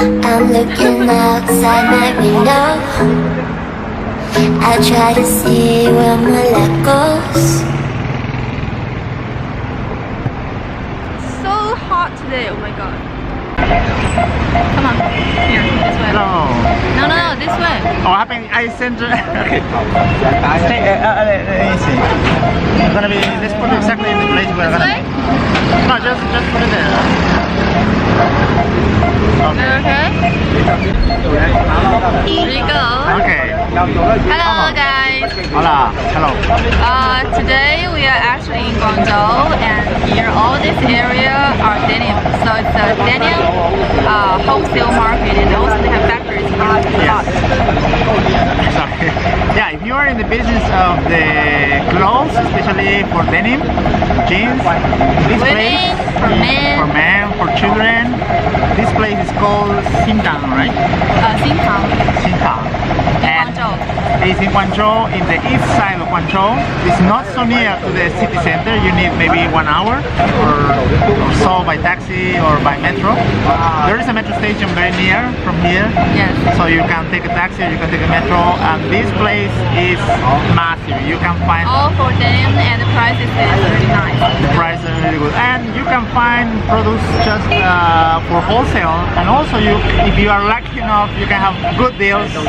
I'm looking outside my window. I try to see where my life goes. So hot today, oh my god. Come on, here, this way. Hello. No, no, no, this way. Oh, happening I center. Okay. Stay, let me see. It's gonna be. Let's put it exactly in the place where This we're way? gonna. No, just put it there. Okay. Here you go. Okay. Hello guys. Hola. Hello. Today we are actually in Guangzhou, and here all this area are denim. So it's a denim wholesale market, and also they have factories here a lot. Sorry. Yeah, if you are in the business of the clothes, especially for denim, jeans, this Women, place for men, for men, for children, this place is called Xintang, right? Xintang, Xintang. And Guangzhou. it's in Guangzhou, in the east side of Guangzhou. It's not so near to the city center. You need maybe 1 hour or so by taxi or by metro. There is a metro station very near from here. Yes. So you can take a taxi or you can take a metro, and this place is massive. You can find All for denim, and the price is really nice. the price is really good, and you can find products just for wholesale, and also if you are lucky enough, you can have good deals to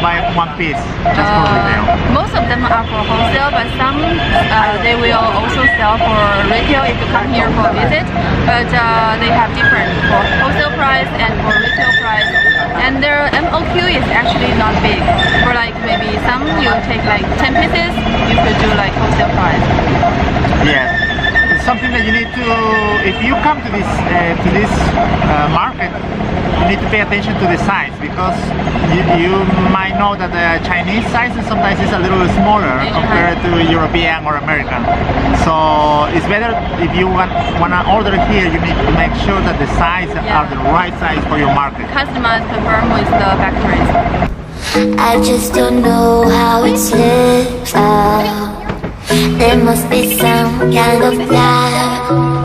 buy one piece just for retail. Most of them are for wholesale, but some they will also sell for retail if you come here for a visit. But they have different for wholesale price and for retail price. And their MOQ is actually not big. For like maybe some you take like 10 pieces, you could do like wholesale price. Yeah, it's something that you need to. If you come to this market, you need to pay attention to the size, because you might know that the Chinese sizes sometimes is a little smaller compared to European or American. So it's better if you wanna order here, you need to make sure that the size are the right size for your market. Customize, confirm with the factories. I just don't know how it's lived out. There must be some kind of plan.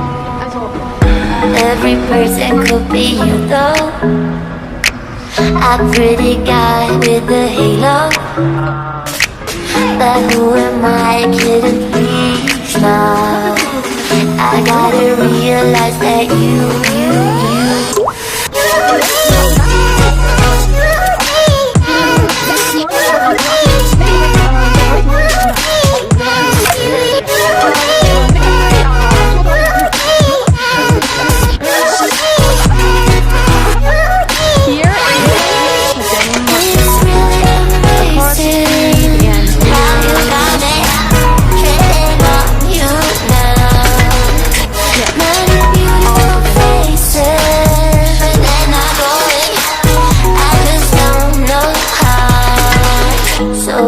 Every person could be you though. A pretty guy with a halo. But who am I kidding, please now? I gotta realize that you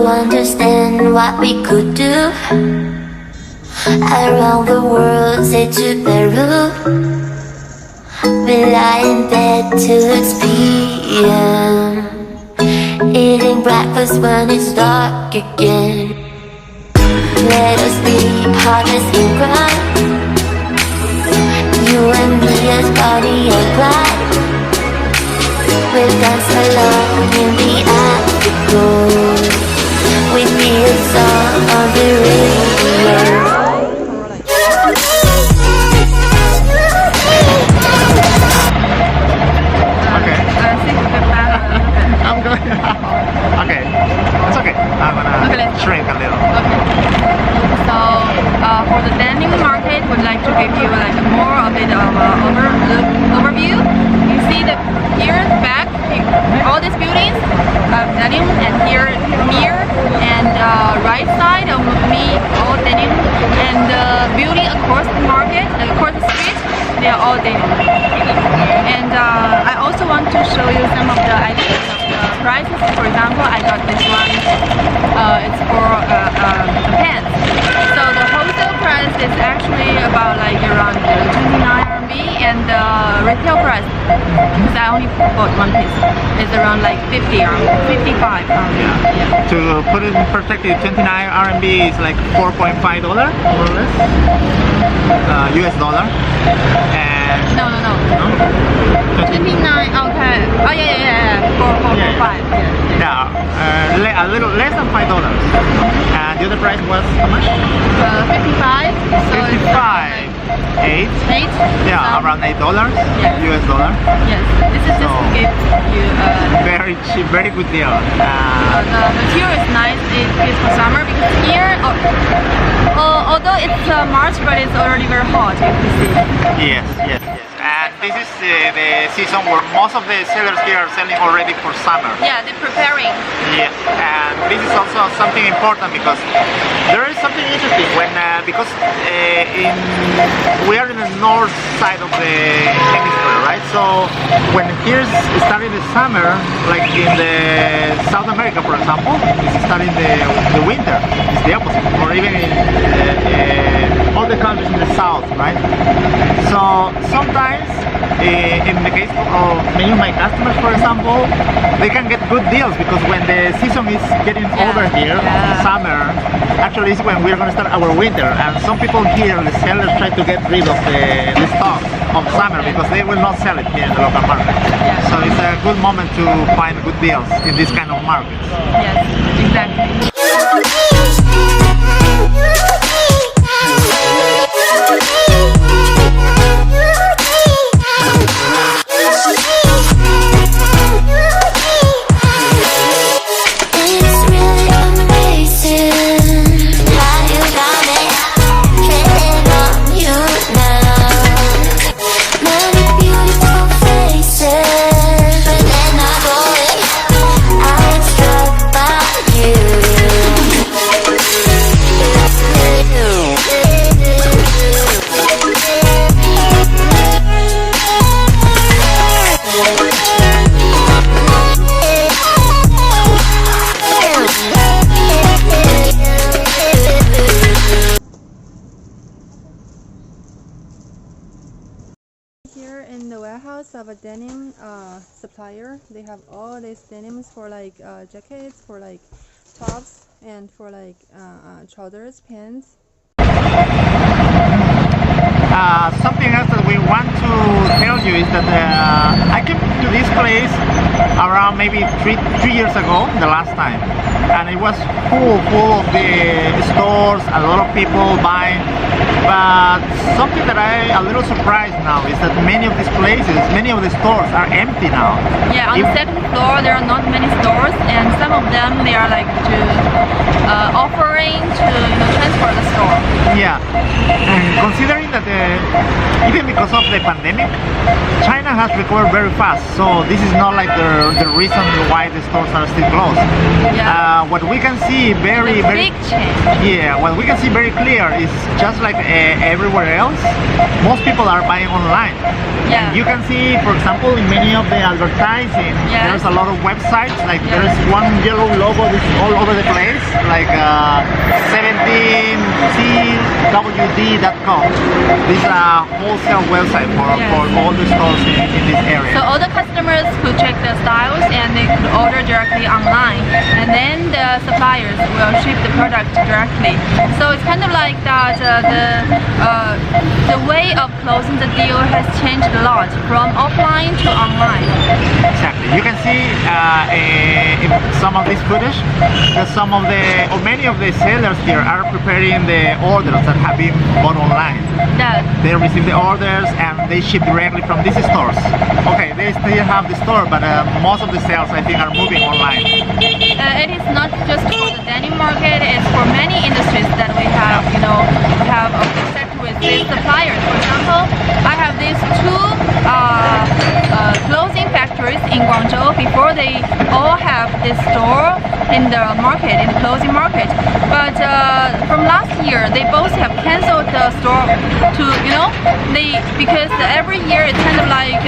understand what we could do. Around the world, say to Peru. We lie in bed till it's PM, eating breakfast when it's dark again. Let us be partners in crime, you and me as Bonnie and Clyde. We'll dance alone in the afterglow. We need a song on the radio. Okay. I'm going now. Okay. It's okay. I'm gonna shrink a little. Okay. So for the denim market, we'd like to give you like more of it of overview. You see the here back, all these buildings of denim, and here near and right side of me, all denim, and the building across the market, across the street, they are all denim. And I also want to show you some of the ideas of the prices. For example, I got this one. It's for a pants. So the wholesale price is actually about like around 29 RMB, and the retail price, because I only bought one piece, is around like 50 RMB, 55 RMB. Yeah. To put it in perspective, 29 RMB is like $4.5 more or less, US dollar. And No. no? 29, okay. the other price was how much? 55. So 55. 8? 8? Yeah, around $8 Yes. US dollar. Yes, this is just to give you Very cheap, very good deal. the material is nice. It is for summer because here, although it's March, but it's already very hot. You can see. Yes, yes, yes. And this is the season where most of the sellers here are selling already for summer. Yeah, they're preparing. Yes, and this is also something important because there is something interesting when because we are in the north side of the hemisphere, right? So when here's starting the summer, like in the South America, for example, it's starting the winter. It's the opposite, or even in all the countries in the south, right? So sometimes, in the case of many of my customers, for example, they can get good deals because when the season is getting over here, summer, actually is when we're going to start our winter. And some people here, the sellers, try to get rid of the stock of summer because they will not sell it here in the local market. So it's a good moment to find good deals in this kind of markets. Yes, exactly. It's really amazing how you got me hitting on you now. Many beautiful faces, but they're not going. I'm struck by you. Here in the warehouse of a denim supplier, they have all these denims for like jackets, for like tops, and for like trousers, pants. Something else that we want to tell you is that I came to this place around maybe three years ago, the last time, and it was full of the stores, a lot of people buying. But something that I'm a little surprised now is that many of these places, many of the stores are empty now. Yeah, on the second floor there are not many stores, and some of them they are like offering to transfer the store. Yeah, and considering that even because of the pandemic, China has recovered very fast. So this is not like the reason why the stores are still closed. Yeah. What we can see very Big change. Yeah, what we can see very clear is just like everywhere else, most people are buying online. Yeah. You can see, for example, in many of the advertising, there's a lot of websites, like there's one yellow logo that's all over the place, like 17cwd.com. This is a wholesale website for all the stores in this area. So all the customers could check the styles and they could order directly online, and then the suppliers will ship the product directly. So it's kind of like that the way of closing the deal has changed a lot from offline to online. Exactly. You can see in some of this footage that many of the sellers here are preparing the orders that have been bought online. They receive the orders and they ship directly from these stores. Okay, they still have the store, but most of the sales I think are moving online. It is not just for the denim market; it's for many industries that we have, have a contact with these suppliers. For example, I have these two clothing factories in Guangzhou. Before they all have this store in the market, in the clothing market. But from last year, they both have canceled the store to, because every year it's kind of like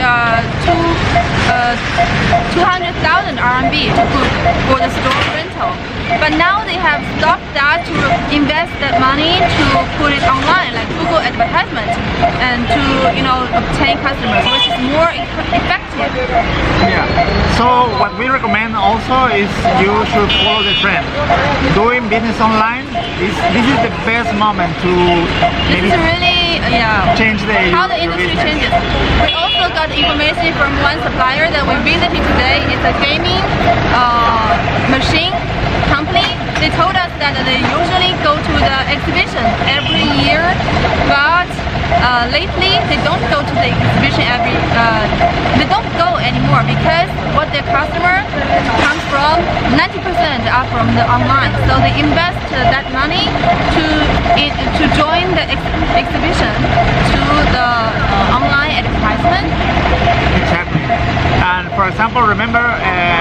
200,000 RMB to put for the store rental. But now they have stopped that to invest that money to put it online, like Google advertisement, and to obtain customers, which is more effective. Yeah. So what we recommend also is you should follow the trend. Doing business online, this is the best moment to maybe change how the industry changes. We also got information from one supplier that we visited today. It's a gaming machine company, they told us that they usually go to the exhibition every year, but lately they don't go to the exhibition they don't go anymore because what their customer comes from 90% are from the online, so they invest that money to join the exhibition to the online advertisement. Exactly. And for example, remember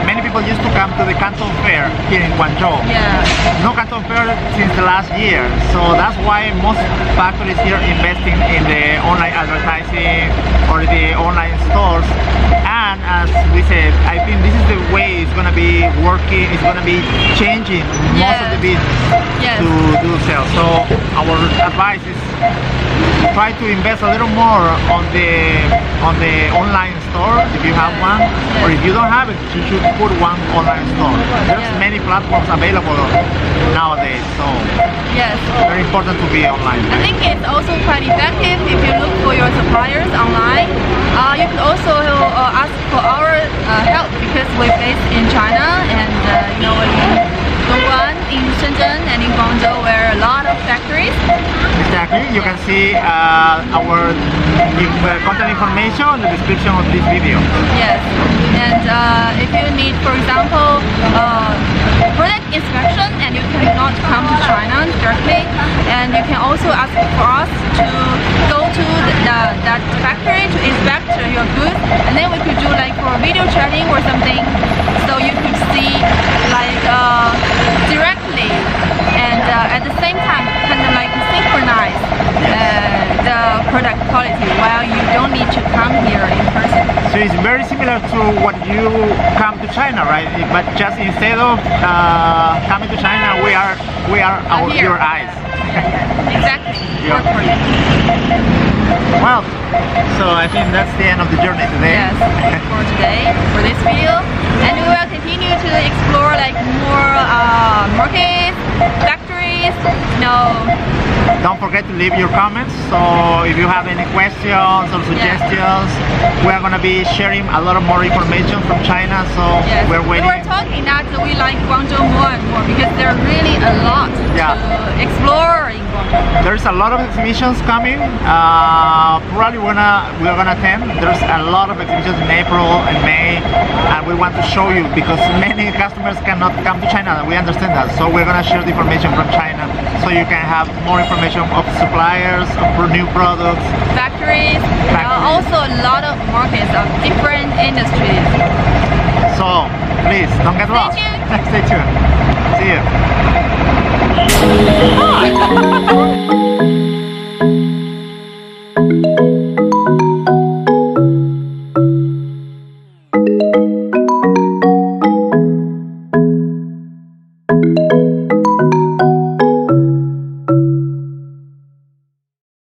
many people used to come to the Canton Fair here in Guangzhou. Yeah. No Canton Fair since the last year, so that's why most factories here investing in the online advertising or the online stores. And as we said, I think this is the way it's going to be working, it's going to be changing most of the business to do sales. So our advice is try to invest a little more on the online store if you have one, or if you don't have it, you should put one online store. There's many platforms available nowadays, so very important to be online. I think it's also quite effective if you look for your suppliers online. You can also ask for our help because we're based in China and in Dongguan, in Shenzhen and in Guangzhou where a lot of factories. Exactly, you can see our contact information in the description of this video. Yes, and if you need, for example, product inspection and you cannot come to China directly, and you can also ask for us to go to that factory to inspect your goods, and then we could do like for video chatting or something, so you could see like directly and at the same time kind of like synchronize the product quality while you don't need to come here in person. So it's very similar to what you come to China, right? But just instead of coming to China, we are your eyes. Exactly. Yeah. Well, so I think that's the end of the journey today. Yes, for today, for this video. And we will continue to explore like more markets, factories, Don't forget to leave your comments, so if you have any questions or suggestions, we are going to be sharing a lot of more information from China, so we're waiting. We were talking that we like Guangzhou more and more because there are really a lot to explore in Guangzhou. There's a lot of exhibitions coming. Probably we're gonna attend. There's a lot of exhibitions in April and May, and we want to show you because many customers cannot come to China. We understand that, so we're gonna share the information from China, so you can have more information of suppliers, of new products, factories. Also a lot of markets of different industries. So please don't get lost. Stay tuned. See you.